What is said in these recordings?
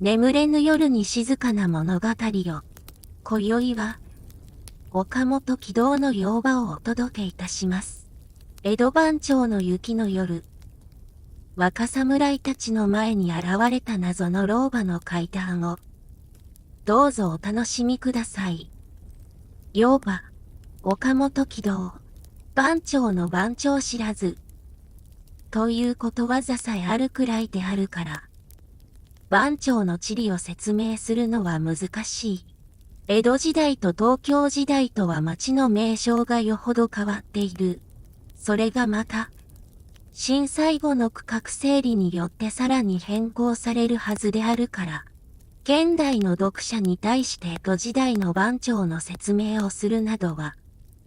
眠れぬ夜に静かな物語よ。今宵は、岡本喜道の洋場をお届けいたします。江戸番町の雪の夜。若侍たちの前に現れた謎の老婆の怪談を、どうぞお楽しみください。洋場、岡本喜道、番町の番長知らず。ということわざさえあるくらいであるから。番町の地理を説明するのは難しい。江戸時代と東京時代とは町の名称がよほど変わっている。それがまた、震災後の区画整理によってさらに変更されるはずであるから、現代の読者に対して江戸時代の番町の説明をするなどは、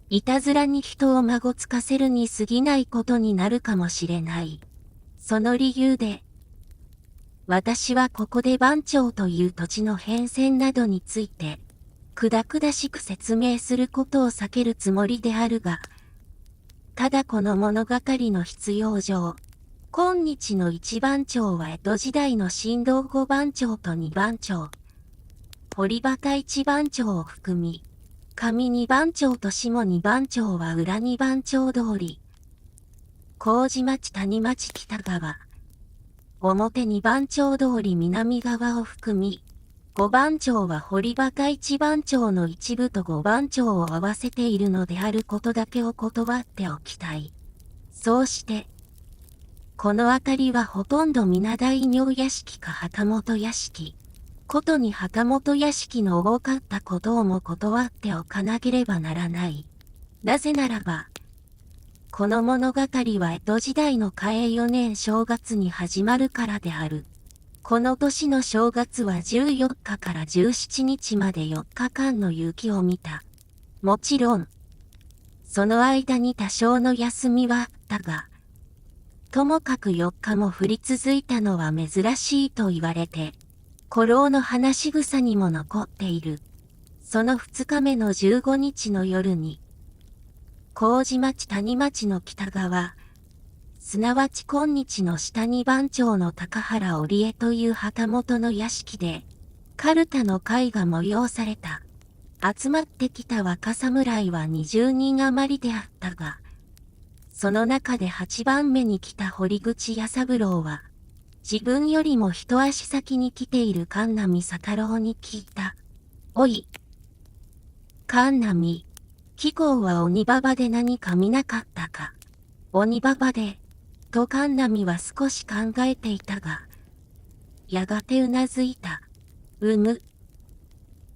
いたずらに人を孫つかせるに過ぎないことになるかもしれない。その理由で、私はここで番町という土地の変遷などについて、くだくだしく説明することを避けるつもりであるが、ただこの物語の必要上、今日の一番町は江戸時代の新道五番町と二番町、堀端一番町を含み、上二番町と下二番町は裏二番町通り、麹町谷町北側、表二番町通り南側を含み、五番町は堀端一番町の一部と五番町を合わせているのであることだけを断っておきたい。そうして、この辺りはほとんど皆大名屋敷か旗本屋敷。ことに旗本屋敷の多かったことをも断っておかなければならない。なぜならば、この物語は江戸時代の嘉永4年正月に始まるからである。この年の正月は14日から17日まで4日間の雪を見た。もちろん、その間に多少の休みはあったが、ともかく4日も降り続いたのは珍しいと言われて、古老の話し草にも残っている。その2日目の15日の夜に、麹町谷町の北側、すなわち今日の下二番町の高原織江という旗本の屋敷で、かるたの会が催された。集まってきた若侍は20人余りであったが、その中で8番目に来た堀口弥三郎は、自分よりも一足先に来ている神波佐太郎に聞いた。おい、神波、貴公は鬼ババで何か見なかったか。鬼ババで、と神波は少し考えていたが、やがてうなずいた。道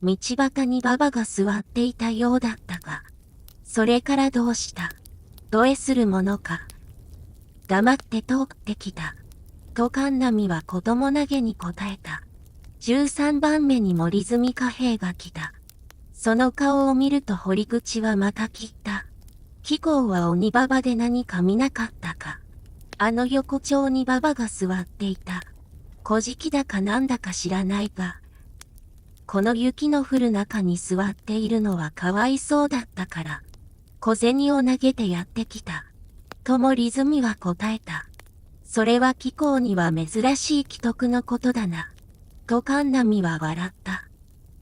端にババが座っていたようだったが、それからどうした？どえするものか。黙って通ってきた。と神波は子供投げに答えた。13番目に森住貨幣が来た。その顔を見ると堀口はまた聞いた。貴公は鬼ババで何か見なかったか。あの横丁にババが座っていた。小敷だかなんだか知らないが、この雪の降る中に座っているのはかわいそうだったから、小銭を投げてやってきた。と森住は答えた。それは貴公には珍しい奇特のことだな。と神波は笑った。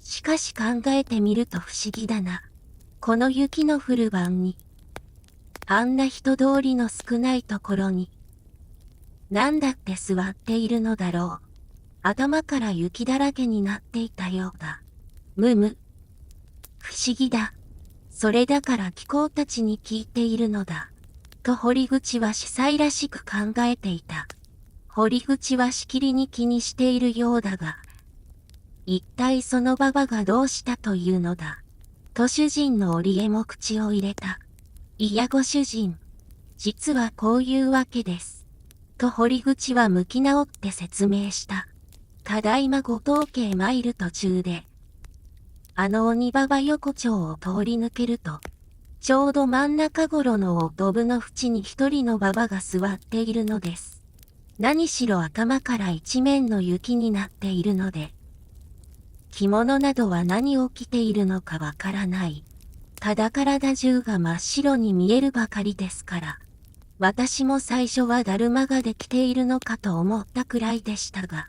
しかし考えてみると不思議だな。この雪の降る晩に、あんな人通りの少ないところに、なんだって座っているのだろう。頭から雪だらけになっていたようだ。不思議だ。それだから貴公たちに聞いているのだ。と堀口は司祭らしく考えていた。堀口はしきりに気にしているようだが、一体そのババがどうしたというのだ。と主人の織江も口を入れた。いやご主人。実はこういうわけです。と堀口は向き直って説明した。ただいまご当家へ参る途中で、あの鬼ババ横丁を通り抜けると、ちょうど真ん中頃のおドブの縁に一人のババが座っているのです。何しろ頭から一面の雪になっているので、着物などは何を着ているのかわからない。ただ体中が真っ白に見えるばかりですから。私も最初はだるまができているのかと思ったくらいでしたが、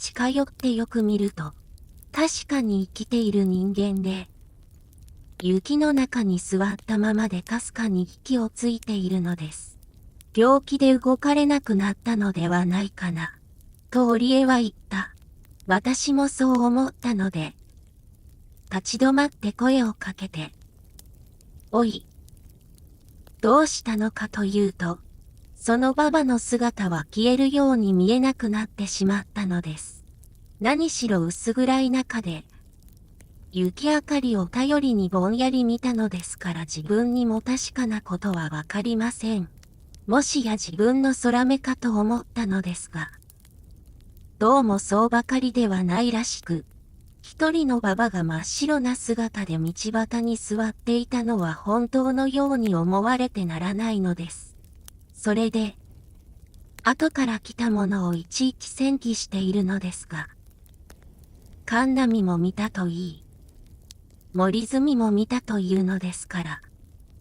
近寄ってよく見ると、確かに生きている人間で、雪の中に座ったままでかすかに息をついているのです。病気で動かれなくなったのではないかな。と織江は言った。私もそう思ったので、立ち止まって声をかけて、おい。どうしたのかというと、そのババの姿は消えるように見えなくなってしまったのです。何しろ薄暗い中で、雪明かりを頼りにぼんやり見たのですから自分にも確かなことはわかりません。もしや自分の空目かと思ったのですが、どうもそうばかりではないらしく、一人のババが真っ白な姿で道端に座っていたのは本当のように思われてならないのです。それで、後から来たものをいちいち戦記しているのですが、神波も見たといい、森住も見たというのですから、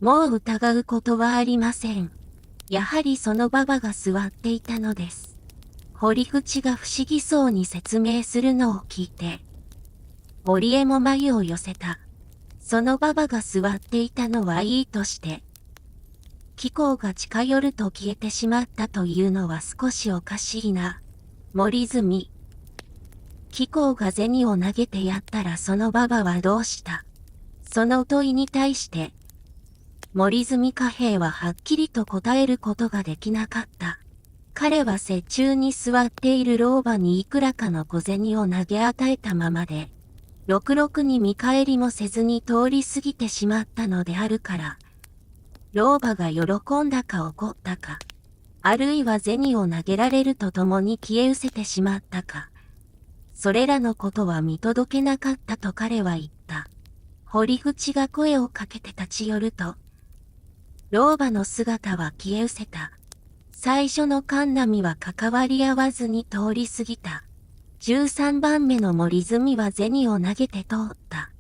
もう疑うことはありません。やはりそのババが座っていたのです。堀口が不思議そうに説明するのを聞いて、織江も眉を寄せた。そのババが座っていたのはいいとして、貴公が近寄ると消えてしまったというのは少しおかしいな。森住。貴公が銭を投げてやったらそのババはどうした？その問いに対して、森住貨幣ははっきりと答えることができなかった。彼は折衷に座っている老婆にいくらかの小銭を投げ与えたままで、ろくろくに見返りもせずに通り過ぎてしまったのであるから、老婆が喜んだか怒ったか、あるいは銭を投げられるとともに消え失せてしまったか、それらのことは見届けなかったと彼は言った。堀口が声をかけて立ち寄ると、老婆の姿は消え失せた。最初の神波は関わり合わずに通り過ぎた。13番目の森住は銭を投げて通った。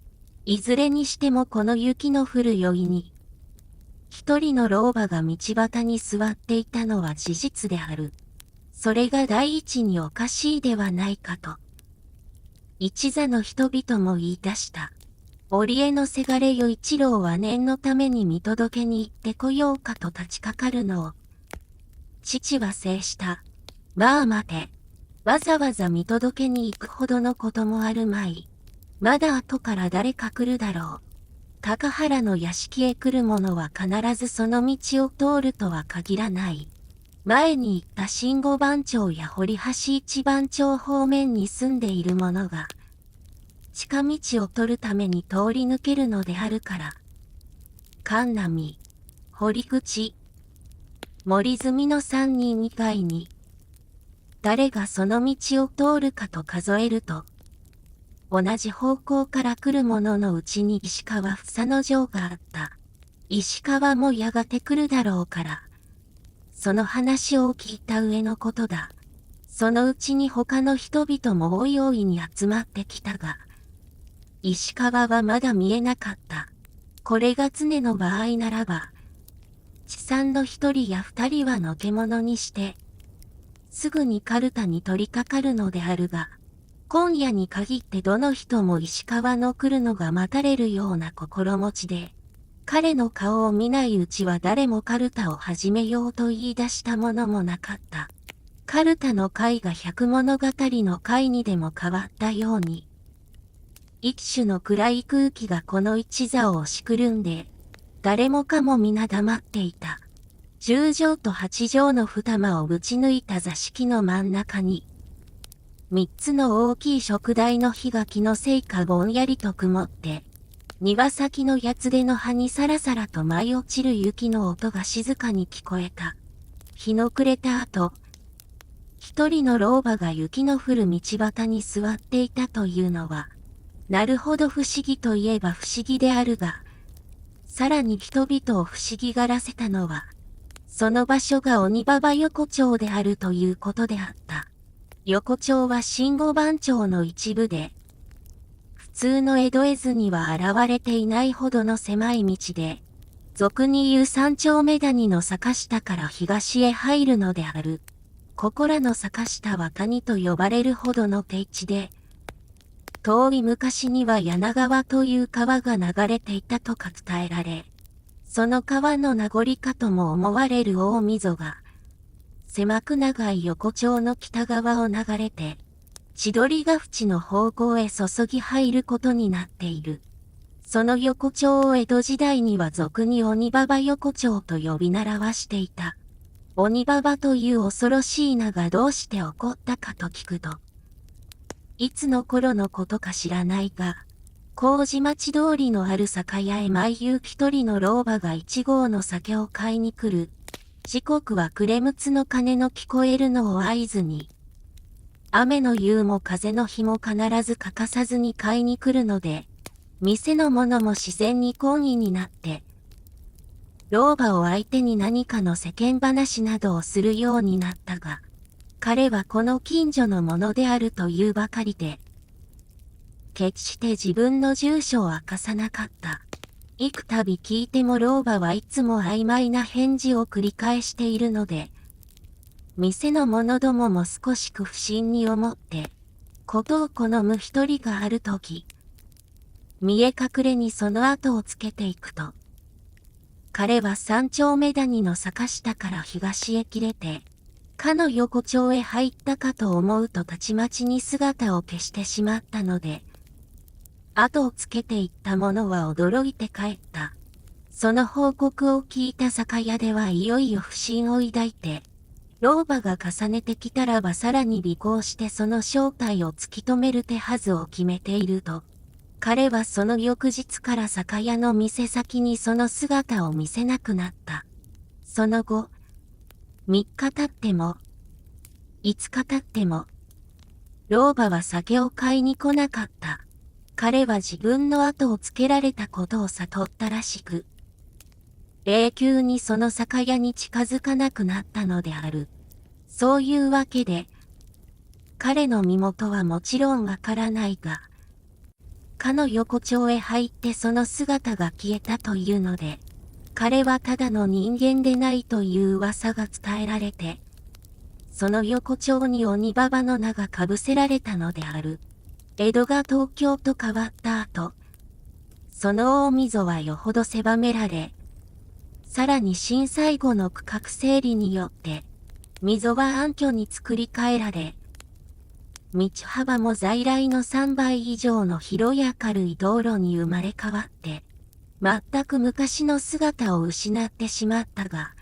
いずれにしてもこの雪の降る宵に、一人の老婆が道端に座っていたのは事実である。それが第一におかしいではないかと。一座の人々も言い出した。織江のせがれよ一郎は念のために見届けに行ってこようかと立ちかかるのを。父は制した。まあ待て。わざわざ見届けに行くほどのこともあるまい。まだ後から誰か来るだろう。高原の屋敷へ来る者は必ずその道を通るとは限らない。前に言った新五番町や堀橋一番町方面に住んでいる者が、近道を取るために通り抜けるのであるから。神波、堀口、森住の三人以外に、誰がその道を通るかと数えると、同じ方向から来る者のうちに石川房の城があった。石川もやがて来るだろうから。その話を聞いた上のことだ。そのうちに他の人々もおいおいに集まってきたが、石川はまだ見えなかった。これが常の場合ならば、地産の一人や二人はのけ者にして、すぐにカルタに取り掛かるのであるが、今夜に限ってどの人も石川の来るのが待たれるような心持ちで、彼の顔を見ないうちは誰もカルタを始めようと言い出したものもなかった。カルタの会が百物語の会にでも変わったように、一種の暗い空気がこの一座を押しくるんで、誰もかも皆黙っていた。10畳と8畳の二間をぶち抜いた座敷の真ん中に、三つの大きい燭台の火が気のせいかぼんやりと曇って、庭先の八つ手の葉にさらさらと舞い落ちる雪の音が静かに聞こえた。日の暮れた後、一人の老婆が雪の降る道端に座っていたというのは、なるほど不思議といえば不思議であるが、さらに人々を不思議がらせたのは、その場所が鬼ババ横丁であるということであった。横丁は新五番町の一部で、普通の江戸絵図には現れていないほどの狭い道で、俗に言う三丁目谷の坂下から東へ入るのである。ここらの坂下は谷と呼ばれるほどの低地で、遠い昔には柳川という川が流れていたとか伝えられ、その川の名残かとも思われる大溝が、狭く長い横丁の北側を流れて、千鳥ヶ淵の方向へ注ぎ入ることになっている。その横丁を江戸時代には俗に鬼馬場横丁と呼び習わしていた。鬼馬場という恐ろしい名がどうして起こったかと聞くと、いつの頃のことか知らないが、麹町通りのある酒屋へ毎夕一人の老婆が一合の酒を買いに来る。時刻は暮れ六つの鐘の聞こえるのを合図に、雨の夕も風の日も必ず欠かさずに買いに来るので、店の者も自然に懇意になって、老婆を相手に何かの世間話などをするようになったが、彼はこの近所の者であるというばかりで、決して自分の住所を明かさなかった。幾度聞いても老婆はいつも曖昧な返事を繰り返しているので、店の者どもも少し不審に思って、ことを好む一人があるとき、見え隠れにその後をつけていくと、彼は三丁目谷の坂下から東へ切れて、かの横丁へ入ったかと思うとたちまちに姿を消してしまったので、後をつけていった者は驚いて帰った。その報告を聞いた酒屋ではいよいよ不審を抱いて、老婆が重ねてきたらばさらに尾行してその正体を突き止める手はずを決めていると、彼はその翌日から酒屋の店先にその姿を見せなくなった。その後、3日経っても、5日経っても、老婆は酒を買いに来なかった。彼は自分の後をつけられたことを悟ったらしく、永久にその酒屋に近づかなくなったのである。そういうわけで、彼の身元はもちろんわからないが、かの横丁へ入ってその姿が消えたというので、彼はただの人間でないという噂が伝えられて、その横丁に鬼馬場の名がかぶせられたのである。江戸が東京と変わった後、その大溝はよほど狭められ、さらに震災後の区画整理によって、溝は暗渠に作り変えられ、道幅も在来の3倍以上の広い明るい道路に生まれ変わって、全く昔の姿を失ってしまったが、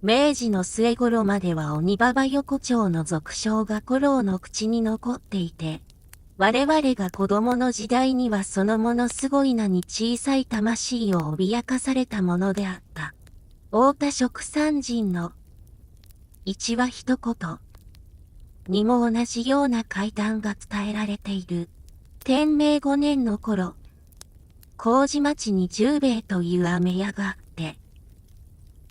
明治の末頃までは鬼馬場横丁の俗称が古老の口に残っていて、我々が子供の時代にはそのものすごい名に小さい魂を脅かされたものであった。太田蜀山人の一話一言にも同じような怪談が伝えられている。天明5年の頃、麹町に十兵衛という飴屋があって、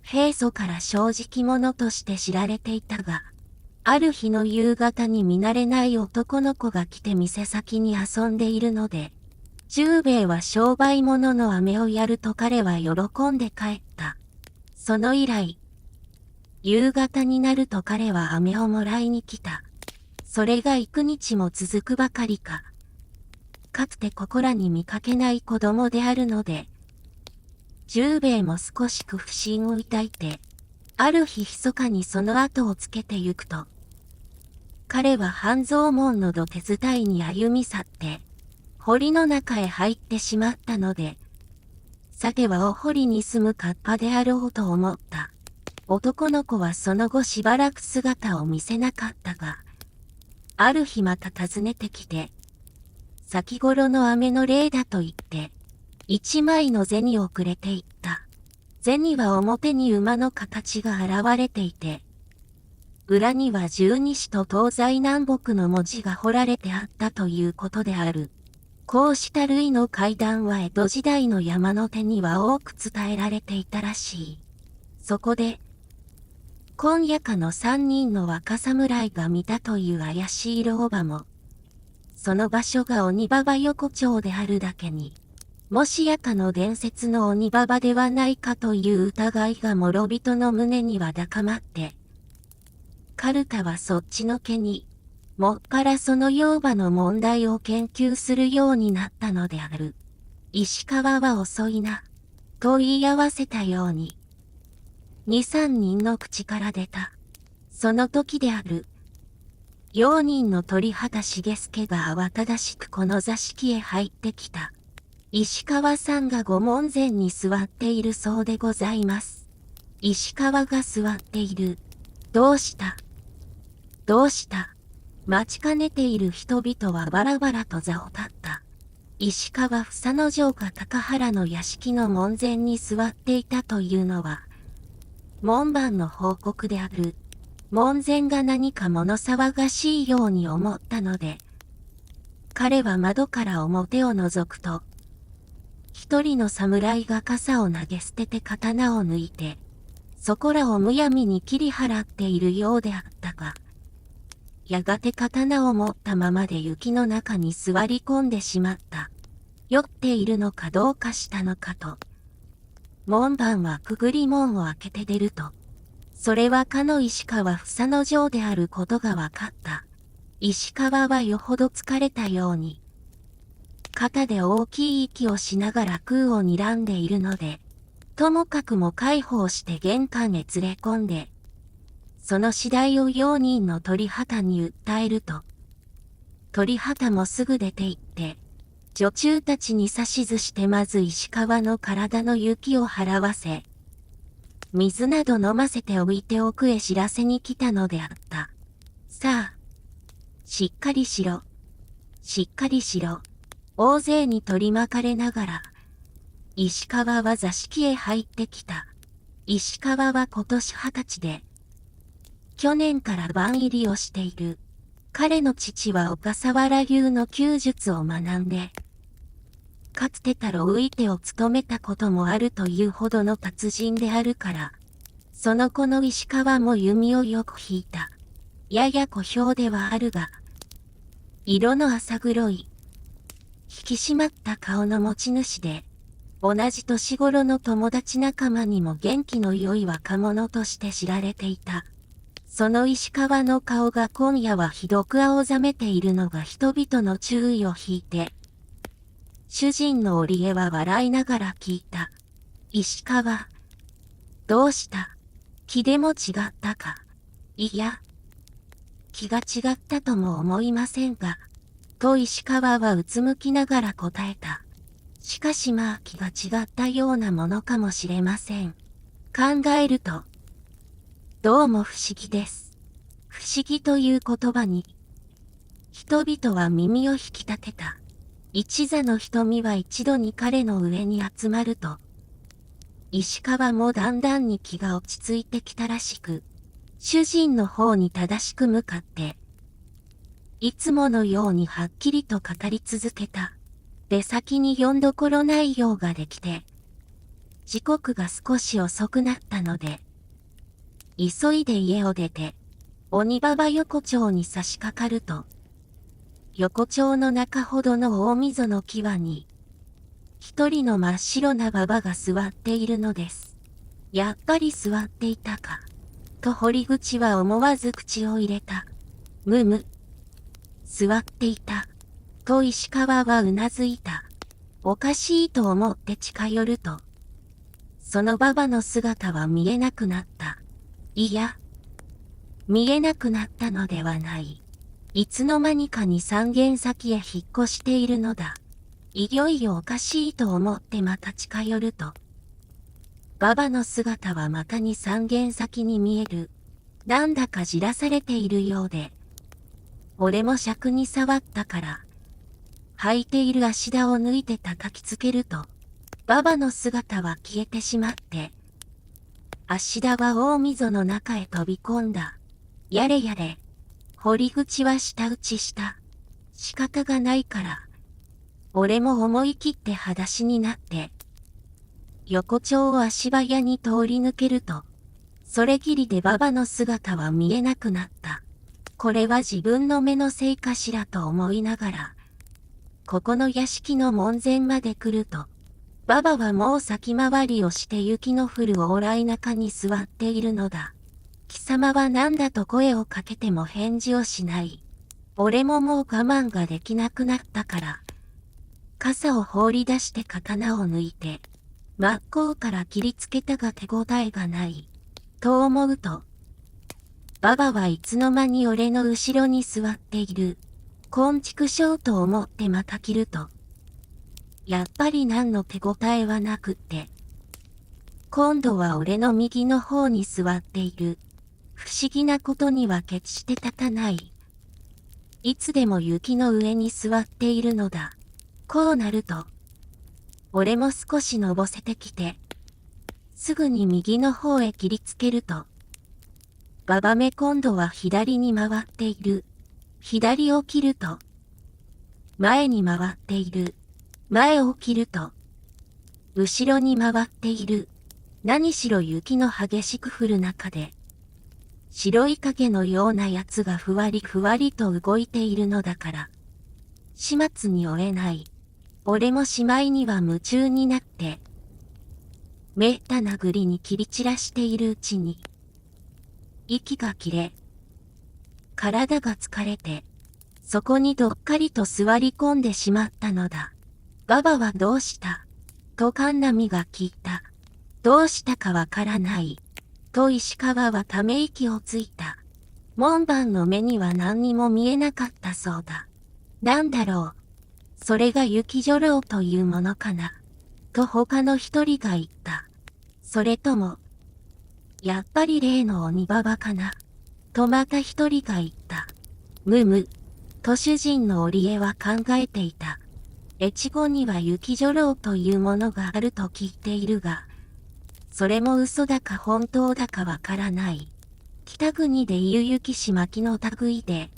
平素から正直者として知られていたが、ある日の夕方に見慣れない男の子が来て店先に遊んでいるので、十兵衛は商売物の飴をやると彼は喜んで帰った。その以来、夕方になると彼は飴をもらいに来た。それが幾日も続くばかりか。かつてここらに見かけない子供であるので、十兵衛も少し不審を抱いて、ある日密かにその後をつけてゆくと、彼は半蔵門の土手伝いに歩み去って、堀の中へ入ってしまったので、さてはお堀に住むカッパであろうと思った。男の子はその後しばらく姿を見せなかったが、ある日また訪ねてきて、先頃の飴の例だと言って、一枚の銭をくれていった。銭は表に馬の形が現れていて、裏には十二支と東西南北の文字が彫られてあったということである。こうした類の怪談は江戸時代の山の手には多く伝えられていたらしい。そこで、今夜かの3人の若侍が見たという怪しい老婆も、その場所が鬼馬場横丁であるだけに、もしやかの伝説の鬼馬場ではないかという疑いが諸人の胸には高まって、カルタはそっちのけに、もっぱらその妖婆の問題を研究するようになったのである。石川は遅いな、と言い合わせたように、二三人の口から出た。その時である。用人の鳥畑重助が慌ただしくこの座敷へ入ってきた。石川さんがご門前に座っているそうでございます。石川が座っている。どうした？どうした？待ちかねている人々はバラバラと座を立った。石川房の城が高原の屋敷の門前に座っていたというのは、門番の報告である。門前が何か物騒がしいように思ったので、彼は窓から表を覗くと、一人の侍が傘を投げ捨てて刀を抜いて、そこらをむやみに切り払っているようであったが、やがて刀を持ったままで雪の中に座り込んでしまった。酔っているのかどうかしたのかと。門番はくぐり門を開けて出ると、それはかの石川房の城であることがわかった。石川はよほど疲れたように、肩で大きい息をしながら空を睨んでいるので、ともかくも介抱して玄関へ連れ込んで、その次第を用人の鳥畑に訴えると、鳥畑もすぐ出て行って、女中たちに指図してまず石川の体の雪を払わせ、水など飲ませておいておくへ知らせに来たのであった。さあ、しっかりしろ。しっかりしろ。大勢に取り巻かれながら、石川は座敷へ入ってきた。石川は今年20歳で、去年から番入りをしている。彼の父は小笠原流の弓術を学んで、かつて太郎浮手を務めたこともあるというほどの達人であるから、その子の石川も弓をよく引いた。やや小兵ではあるが、色の浅黒い、引き締まった顔の持ち主で、同じ年頃の友達仲間にも元気の良い若者として知られていた。その石川の顔が今夜はひどく青ざめているのが人々の注意を引いて、主人の織江は笑いながら聞いた。石川、どうした？気でも違ったか？いや、気が違ったとも思いませんが、と石川はうつむきながら答えた。しかしまあ気が違ったようなものかもしれません。考えると、どうも不思議です。不思議という言葉に、人々は耳を引き立てた。一座の瞳は一度に彼の上に集まると、石川もだんだんに気が落ち着いてきたらしく、主人の方に正しく向かって、いつものようにはっきりと語り続けた。出先に読んどころない用ができて、時刻が少し遅くなったので、急いで家を出て、鬼馬場横丁に差し掛かると、横丁の中ほどの大溝の際に、一人の真っ白な馬場が座っているのです。やっぱり座っていたか。と堀口は思わず口を入れた。むむ。座っていた。と石川はうなずいた。おかしいと思って近寄ると、その馬場の姿は見えなくなった。いや、見えなくなったのではない。いつの間にかに3軒先へ引っ越しているのだ。いよいよおかしいと思ってまた近寄ると、馬場の姿はまたに3軒先に見える。なんだかじらされているようで、俺も尺に触ったから、履いている足田を抜いて叩きつけると、馬場の姿は消えてしまって、足田は大溝の中へ飛び込んだ。やれやれ、堀口は舌打ちした。仕方がないから、俺も思い切って裸足になって、横丁を足早に通り抜けると、それきりで馬場の姿は見えなくなった。これは自分の目のせいかしらと思いながら、ここの屋敷の門前まで来ると、馬場はもう先回りをして雪の降る往来中に座っているのだ。貴様は何だと声をかけても返事をしない。俺ももう我慢ができなくなったから。傘を放り出して刀を抜いて、真っ向から切りつけたが手応えがない。と思うと、ババはいつの間に俺の後ろに座っている。こんちくしょうと思ってまた切ると、やっぱり何の手応えはなくって、今度は俺の右の方に座っている。不思議なことには決して立たない。いつでも雪の上に座っているのだ。こうなると、俺も少しのぼせてきて、すぐに右の方へ切りつけると、ババめ今度は左に回っている。左を切ると、前に回っている。前を切ると、後ろに回っている。何しろ雪の激しく降る中で、白い影のようなやつがふわりふわりと動いているのだから、始末に追えない。俺もしまいには夢中になって、めった殴りに切り散らしているうちに、息が切れ、体が疲れて、そこにどっかりと座り込んでしまったのだ。ババはどうしたとカンナミが聞いた。どうしたかわからない。と石川はため息をついた。門番の目には何にも見えなかったそうだ。なんだろう。それが雪女郎というものかな。と他の一人が言った。それとも、やっぱり例の鬼ババかな。とまた一人が言った。むむ。と主人の織江は考えていた。越後には雪女郎というものがあると聞いているが、それも嘘だか本当だかわからない。北国でいう雪しまきの類で、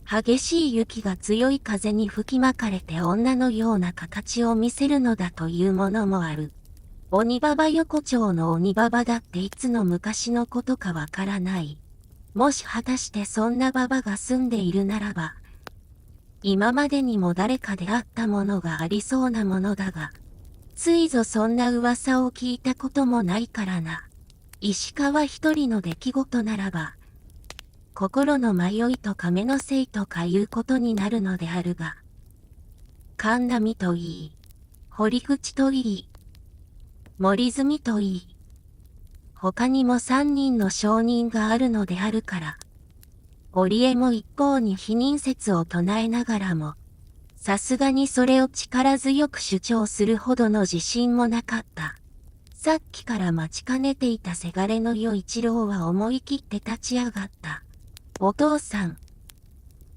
激しい雪が強い風に吹きまかれて女のような形を見せるのだというものもある。鬼ババ横丁の鬼ババだっていつの昔のことかわからない。もし果たしてそんなババが住んでいるならば、今までにも誰かで会ったものがありそうなものだが、ついぞそんな噂を聞いたこともないからな。石川一人の出来事ならば、心の迷いと亀のせいとかいうことになるのであるが、神波といい、堀口といい、森住といい、他にも三人の証人があるのであるから、織江も一方に否認説を唱えながらも、さすがにそれを力強く主張するほどの自信もなかった。さっきから待ちかねていたせがれの与一郎は思い切って立ち上がった。お父さん。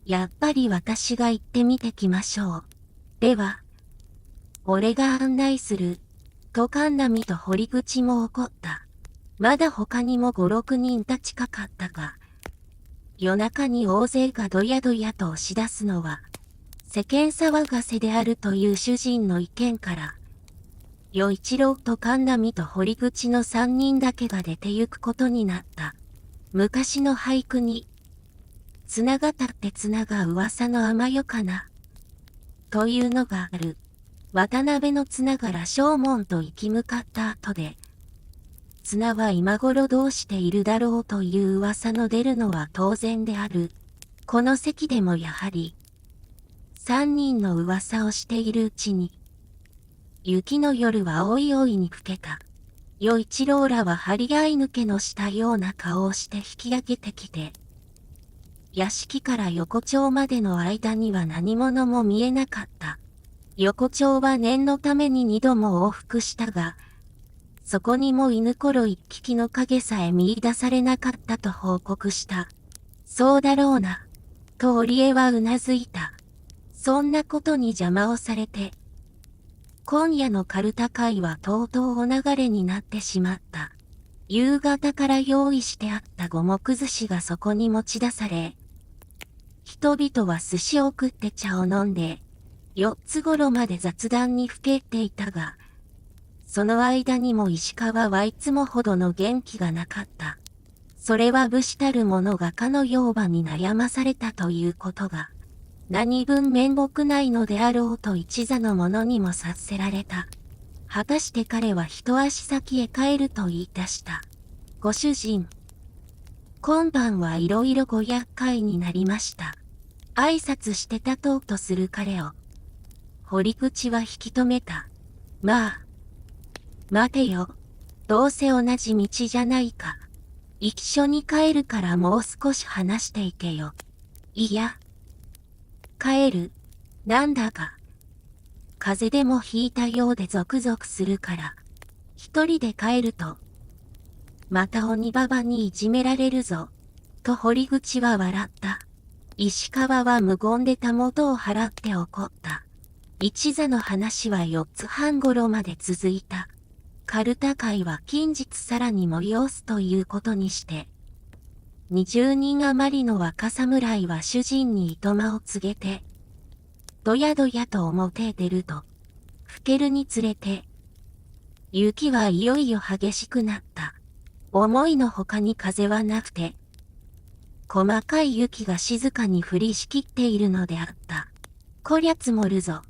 やっぱり私が行ってみてきましょう。では、俺が案内する。と神波と堀口も怒った。まだ他にも5、6人立ちかかったが、夜中に大勢がどやどやと押し出すのは、世間騒がせであるという主人の意見から、与一郎と神波と堀口の3人だけが出て行くことになった。昔の俳句に、綱が立って綱が噂の雨よかな。というのがある。渡辺の綱が羅生門と行き向かった後で、綱は今頃どうしているだろうという噂の出るのは当然である。この席でもやはり、三人の噂をしているうちに、雪の夜はおいおいに更けた。与一郎らは張り合い抜けのしたような顔をして引き上げてきて、屋敷から横丁までの間には何者も見えなかった。横丁は念のために2度も往復したが、そこにも犬ころ一匹の影さえ見出されなかったと報告した。そうだろうな。と織江はうなずいた。そんなことに邪魔をされて、今夜のカルタ会はとうとうお流れになってしまった。夕方から用意してあった五目寿司がそこに持ち出され、人々は寿司を食って茶を飲んで、4つ頃まで雑談にふけていたが、その間にも石川はいつもほどの元気がなかった。それは武士たる者がかの養母に悩まされたということが、何分面目ないのであろうと一座の者にも察せられた。果たして彼は一足先へ帰ると言い出した。ご主人。今晩はいろいろご厄介になりました。挨拶して立とうとする彼を、堀口は引き止めた。まあ、待てよ。どうせ同じ道じゃないか。一緒に帰るからもう少し話していけよ。いや。帰る。なんだか。風邪でもひいたようでゾクゾクするから。一人で帰ると。また鬼ババにいじめられるぞ。と堀口は笑った。石川は無言でたもとを払って怒った。一座の話は4つ半頃まで続いた。カルタ会は近日さらに催すということにして、20人余りの若侍は主人に糸間を告げて、どやどやと表へ出ると、更けるにつれて、雪はいよいよ激しくなった。思いのほかに風はなくて、細かい雪が静かに降りしきっているのであった。こりゃ積もるぞ。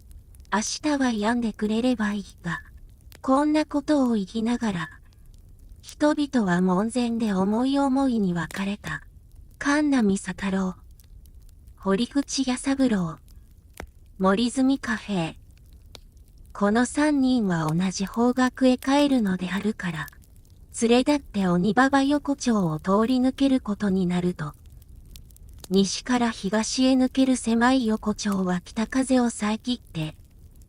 明日は止んでくれればいいが、こんなことを言いながら、人々は門前で思い思いに分かれた。神奈美佐太郎、堀口弥三郎、森住カフェ。この3人は同じ方角へ帰るのであるから、連れ立って鬼ババ横丁を通り抜けることになると、西から東へ抜ける狭い横丁は北風を遮って、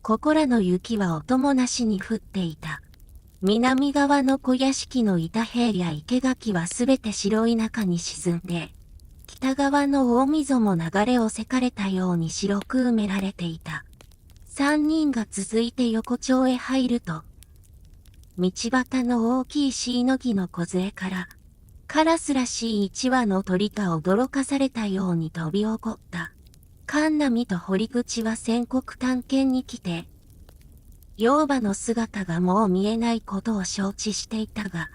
ここらの雪は音もなしに降っていた。南側の小屋敷の板塀や生垣はすべて白い中に沈んで、北側の大溝も流れをせかれたように白く埋められていた。3人が続いて横丁へ入ると、道端の大きい椎の木の梢から、カラスらしい一羽の鳥が驚かされたように飛び起こった。神奈美と堀口は宣告探検に来て、妖婆の姿がもう見えないことを承知していたが、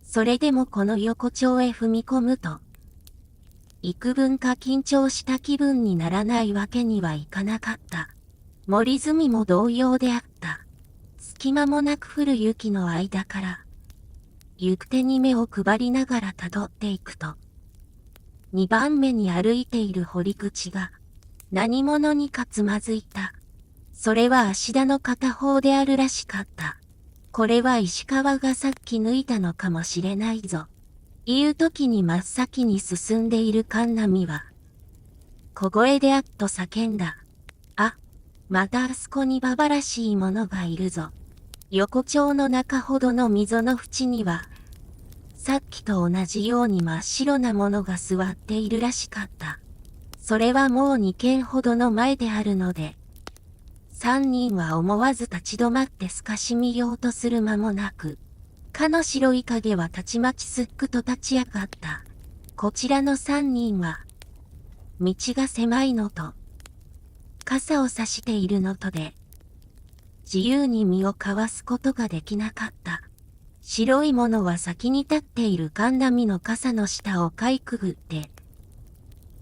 それでもこの横丁へ踏み込むと、幾分か緊張した気分にならないわけにはいかなかった。森住も同様であった。隙間もなく降る雪の間から、行く手に目を配りながら辿っていくと、2番目に歩いている堀口が、何者にかつまずいた。それは足田の片方であるらしかった。これは石川がさっき抜いたのかもしれないぞ。いう時に真っ先に進んでいる神奈美は、小声であっと叫んだ。あ、またあそこにババらしいものがいるぞ。横丁の中ほどの溝の縁には、さっきと同じように真っ白なものが座っているらしかった。それはもう2軒ほどの前であるので、3人は思わず立ち止まって透かし見ようとする間もなく、かの白い影はたちまちすっくと立ち上がった。こちらの3人は、道が狭いのと、傘を差しているのとで、自由に身をかわすことができなかった。白いものは先に立っている神奈美の傘の下をかいくぐって、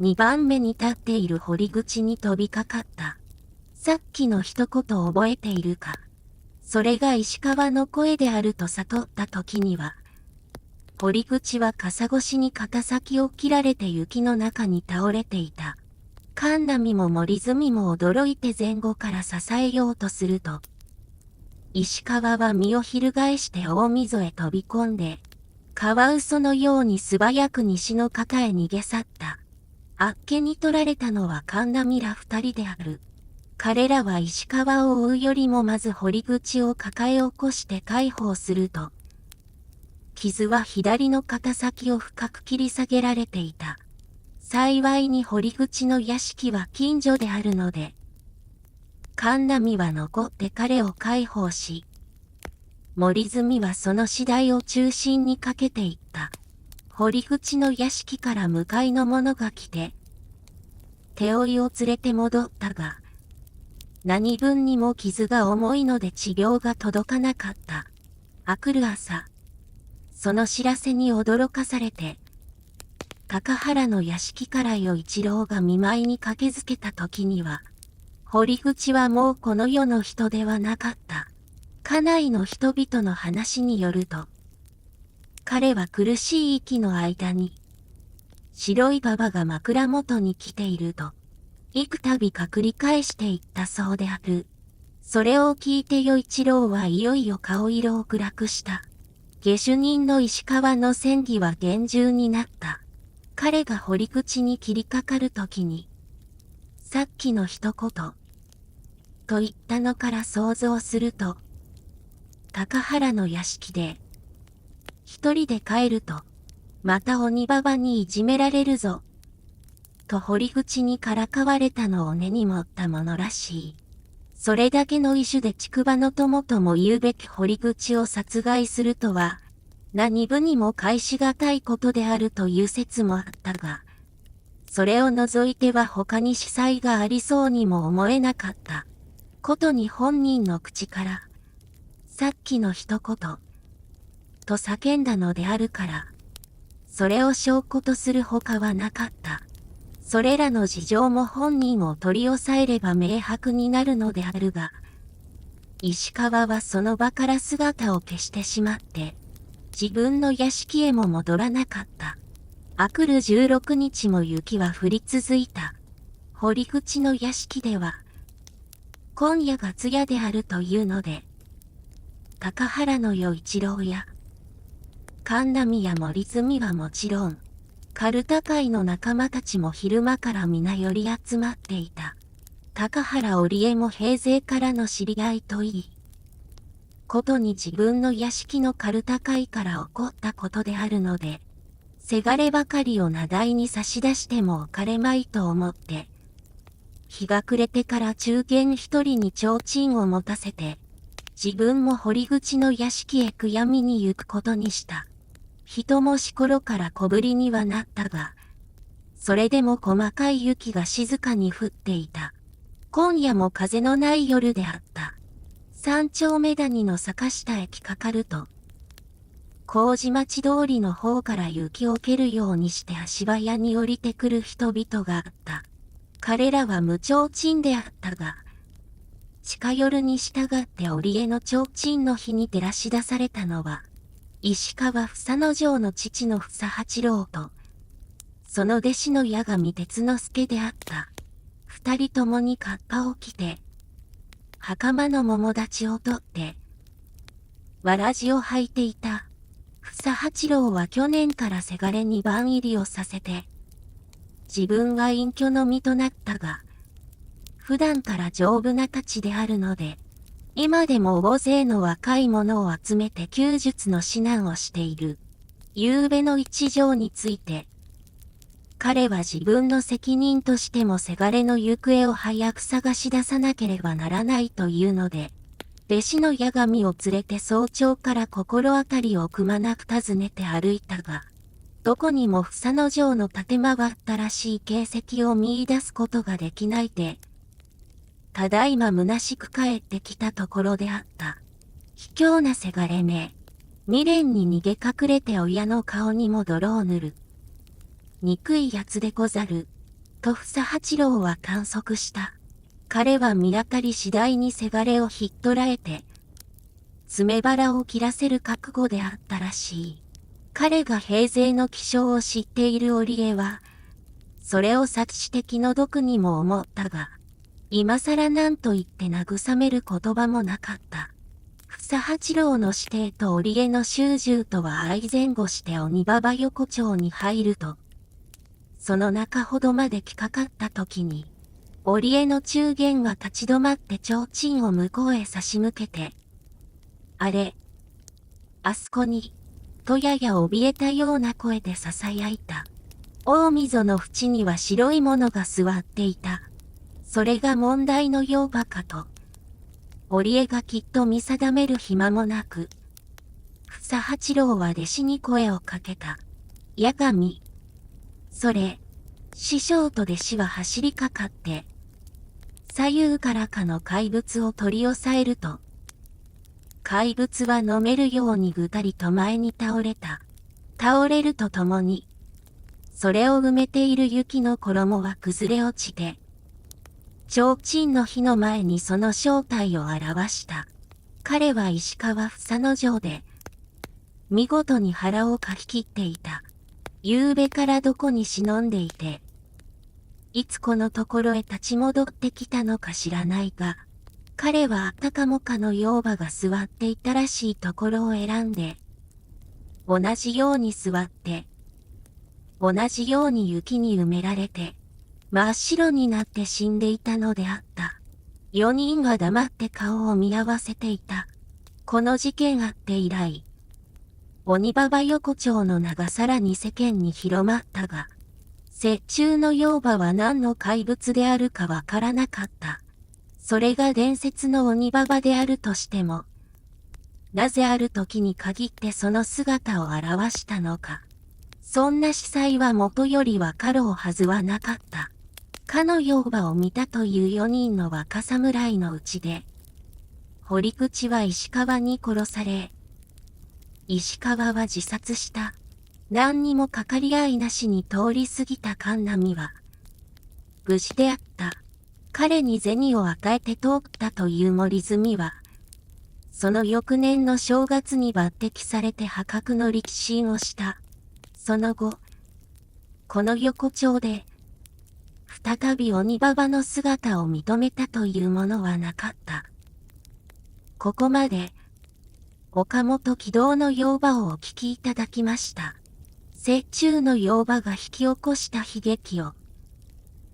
2番目に立っている堀口に飛びかかった。さっきの一言覚えているか。それが石川の声であると悟った時には、堀口は傘越しに肩先を切られて雪の中に倒れていた。神奈美も森住も驚いて前後から支えようとすると、石川は身を翻して大溝へ飛び込んで、カワウソのように素早く西の方へ逃げ去った。あっけに取られたのは神奈美ら2人である。彼らは石川を追うよりもまず堀口を抱え起こして介抱すると、傷は左の肩先を深く切り下げられていた。幸いに堀口の屋敷は近所であるので、神奈美は残って彼を介抱し、森住はその次第を中心にかけていった。堀口の屋敷から向かいの者が来て、手負いを連れて戻ったが、何分にも傷が重いので治療が届かなかった。あくる朝、その知らせに驚かされて、高原の屋敷から与一郎が見舞いに駆けつけた時には、堀口はもうこの世の人ではなかった。家内の人々の話によると、彼は苦しい息の間に、白い馬場が枕元に来ていると、幾度か繰り返していったそうである。それを聞いて与一郎はいよいよ顔色を暗くした。下手人の石川の戦技は厳重になった。彼が堀口に切りかかるときに、さっきの一言、と言ったのから想像すると、高原の屋敷で、一人で帰ると、また鬼ババにいじめられるぞ、と堀口にからかわれたのを根に持ったものらしい。それだけの意趣で竹馬の友とも言うべき堀口を殺害するとは、何分にも返しがたいことであるという説もあったが、それを除いては他に司祭がありそうにも思えなかった。ことに本人の口から、さっきの一言、と叫んだのであるから、それを証拠とする他はなかった。それらの事情も本人を取り押さえれば明白になるのであるが、石川はその場から姿を消してしまって、自分の屋敷へも戻らなかった。あくる16日も雪は降り続いた。堀口の屋敷では、今夜が通夜であるというので、高原の与一郎や、神波や森住はもちろん、カルタ会の仲間たちも昼間から皆寄り集まっていた。高原織江も平勢からの知り合いといい、ことに自分の屋敷のカルタ会から起こったことであるので、せがればかりを名題に差し出してもおかれまいと思って、日が暮れてから中堅一人に提灯を持たせて、自分も堀口の屋敷へ悔やみに行くことにした。人もしころから小ぶりにはなったが、それでも細かい雪が静かに降っていた。今夜も風のない夜であった。三丁目谷の坂下へ来かかると、麹町通りの方から雪を蹴るようにして足早に降りてくる人々があった。彼らは無提灯であったが、近夜に従って織江の提灯の火に照らし出されたのは、石川房之丞の父の房八郎と、その弟子の八神鉄之助であった。二人ともにカッパを着て、袴の桃立ちを取って、わらじを履いていた。房八郎は去年からせがれに番入りをさせて、自分は隠居の身となったが、普段から丈夫な太刀であるので、今でも大勢の若い者を集めて弓術の指南をしている。夕べの一条について、彼は自分の責任としてもせがれの行方を早く探し出さなければならないというので、弟子の八神を連れて早朝から心当たりをくまなく訪ねて歩いたが、どこにも房之丞の立て回ったらしい形跡を見出すことができないで、ただいま虚しく帰ってきたところであった。卑怯なせがれめ。未練に逃げ隠れて親の顔にも泥を塗る。憎いやつでござる。と房八郎は観測した。彼は見当たり次第にせがれをひっ捕らえて、爪腹を切らせる覚悟であったらしい。彼が平勢の気性を知っている織江は、それを察して気の毒にも思ったが、今更何と言って慰める言葉もなかった。房八郎の指定と織江の衆従とは相前後して鬼馬場横丁に入ると、その中ほどまで来かかった時に、織江の中間が立ち止まって提灯を向こうへ差し向けて、あれ、あそこに、とやや怯えたような声で囁いた。大溝の縁には白いものが座っていた。それが問題のようばかと。織江がきっと見定める暇もなく、房八郎は弟子に声をかけた。八神。それ、師匠と弟子は走りかかって、左右からかの怪物を取り押さえると、怪物は飲めるようにぐたりと前に倒れた。倒れるとともに、それを埋めている雪の衣は崩れ落ちて、提灯の火の前にその正体を表した。彼は石川房之丞で、見事に腹をかき切っていた。夕べからどこに忍んでいて、いつこのところへ立ち戻ってきたのか知らないが、彼はあったかもかの養母が座っていたらしいところを選んで、同じように座って、同じように雪に埋められて、真っ白になって死んでいたのであった。4人は黙って顔を見合わせていた。この事件あって以来、鬼ババ横丁の名がさらに世間に広まったが、雪中の養母は何の怪物であるかわからなかった。それが伝説の鬼ババであるとしても、なぜある時に限ってその姿を現したのか。そんな司祭は元よりわかろうはずはなかった。かの養母を見たという4人の若侍のうちで、堀口は石川に殺され、石川は自殺した。何にもかかり合いなしに通り過ぎた神波は、無事であった。彼に銭を与えて通ったという森住は、その翌年の正月に抜擢されて破格の力士をした。その後、この横丁で、再び鬼ババの姿を認めたというものはなかった。ここまで、岡本喜道の養母をお聞きいただきました。雪中の養母が引き起こした悲劇を、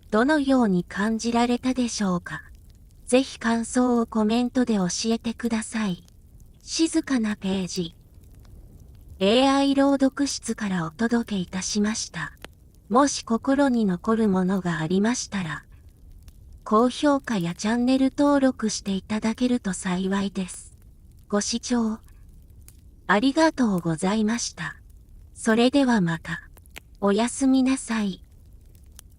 どのように感じられたでしょうか。ぜひ感想をコメントで教えてください。静かなページ。AI 朗読室からお届けいたしました。もし心に残るものがありましたら、高評価やチャンネル登録していただけると幸いです。ご視聴ありがとうございました。それではまた。おやすみなさい。